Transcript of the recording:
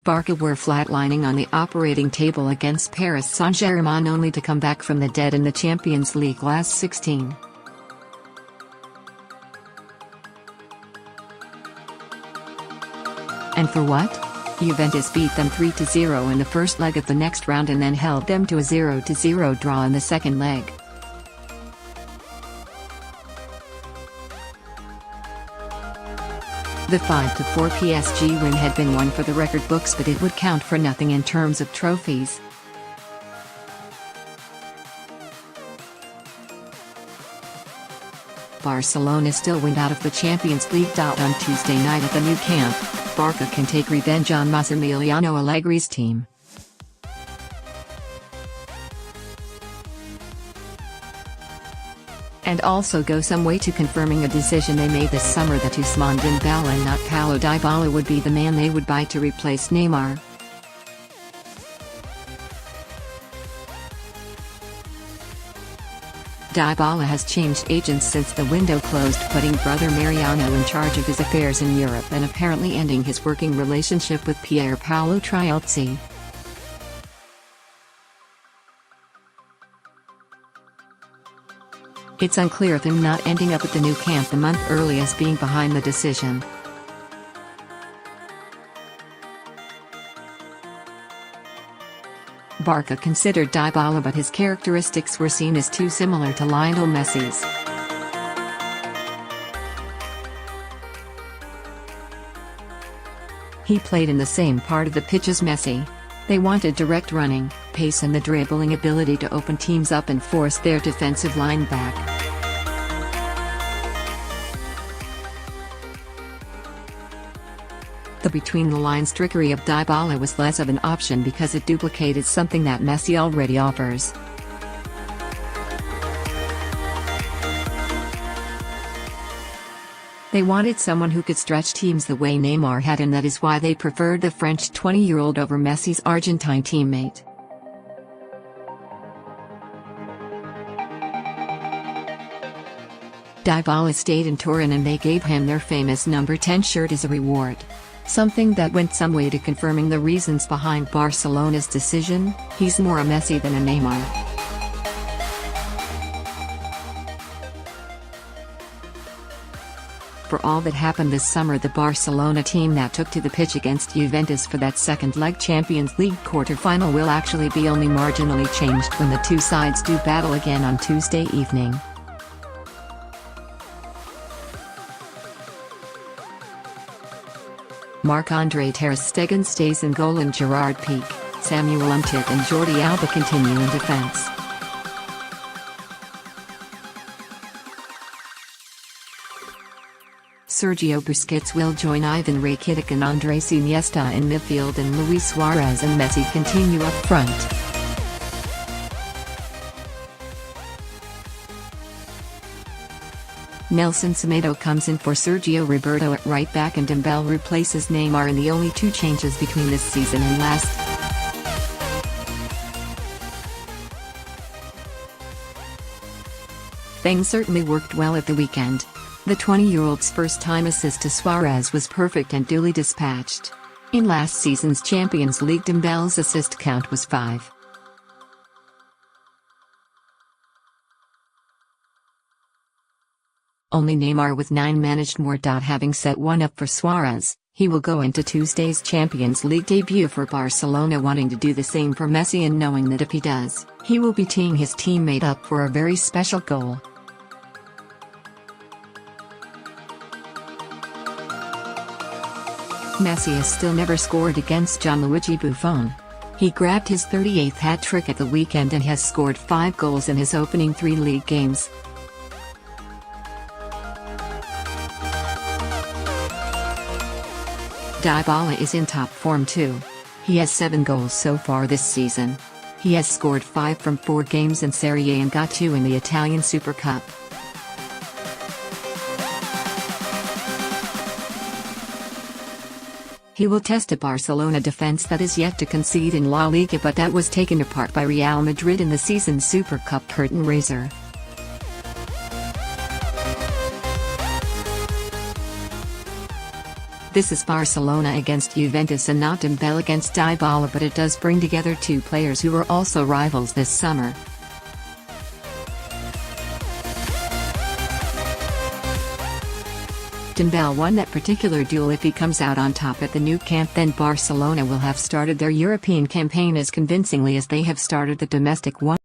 Barca were flatlining on the operating table against Paris Saint-Germain, only to come back from the dead in the Champions League last 16. And for what? Juventus beat them 3-0 in the first leg of the next round and then held them to a 0-0 draw in the second leg. The 5-4 PSG win had been won for the record books, but it would count for nothing in terms of trophies. Barcelona still went out of the Champions League.On Tuesday night at the Nou Camp. Barca can take revenge on Massimiliano Allegri's team. And also go some way to confirming a decision they made this summer that Ousmane Dembele and not Paulo Dybala would be the man they would buy to replace Neymar. Dybala has changed agents since the window closed, putting brother Mariano in charge of his affairs in Europe and apparently ending his working relationship with Pierpaolo Triulzi. It's unclear if him not ending up at the Nou Camp a month early as being behind the decision. Barca considered Dybala, but his characteristics were seen as too similar to Lionel Messi's. He played in the same part of the pitch as Messi. They wanted direct running, pace and the dribbling ability to open teams up and force their defensive line back. The between-the-lines trickery of Dybala was less of an option because it duplicated something that Messi already offers. They wanted someone who could stretch teams the way Neymar had, and that is why they preferred the French 20-year-old over Messi's Argentine teammate. Dybala stayed in Turin and they gave him their famous number 10 shirt as a reward. Something that went some way to confirming the reasons behind Barcelona's decision. He's more a Messi than a Neymar. For all that happened this summer, the Barcelona team that took to the pitch against Juventus for that second leg Champions League quarter-final will actually be only marginally changed when the two sides do battle again on Tuesday evening. Marc-Andre ter Stegen stays in goal and Gerard Pique, Samuel Umtiti and Jordi Alba continue in defense. Sergio Busquets will join Ivan Rakitic and Andres Iniesta in midfield, and Luis Suarez and Messi continue up front. Nelson Semedo comes in for Sergio Roberto at right back, and Dembele replaces Neymar in the only two changes between this season and last. Things certainly worked well at the weekend. The 20-year-old's first-time assist to Suarez was perfect and duly dispatched. In last season's Champions League, Dembele's assist count was 5. Only Neymar with 9 managed more.Having set one up for Suarez. He will go into Tuesday's Champions League debut for Barcelona wanting to do the same for Messi, and knowing that if he does, he will be teeing his teammate up for a very special goal. Messi has still never scored against Gianluigi Buffon. He grabbed his 38th hat-trick at the weekend and has scored 5 goals in his opening 3 league games. Dybala is in top form too. He has 7 goals so far this season. He has scored 5 from 4 games in Serie A and got 2 in the Italian Super Cup. He will test a Barcelona defense that is yet to concede in La Liga, but that was taken apart by Real Madrid in the season's Super Cup curtain raiser. This is Barcelona against Juventus and not Dembele against Dybala, but it does bring together two players who were also rivals this summer. Dembele won that particular duel. If he comes out on top at the Nou Camp, then Barcelona will have started their European campaign as convincingly as they have started the domestic one.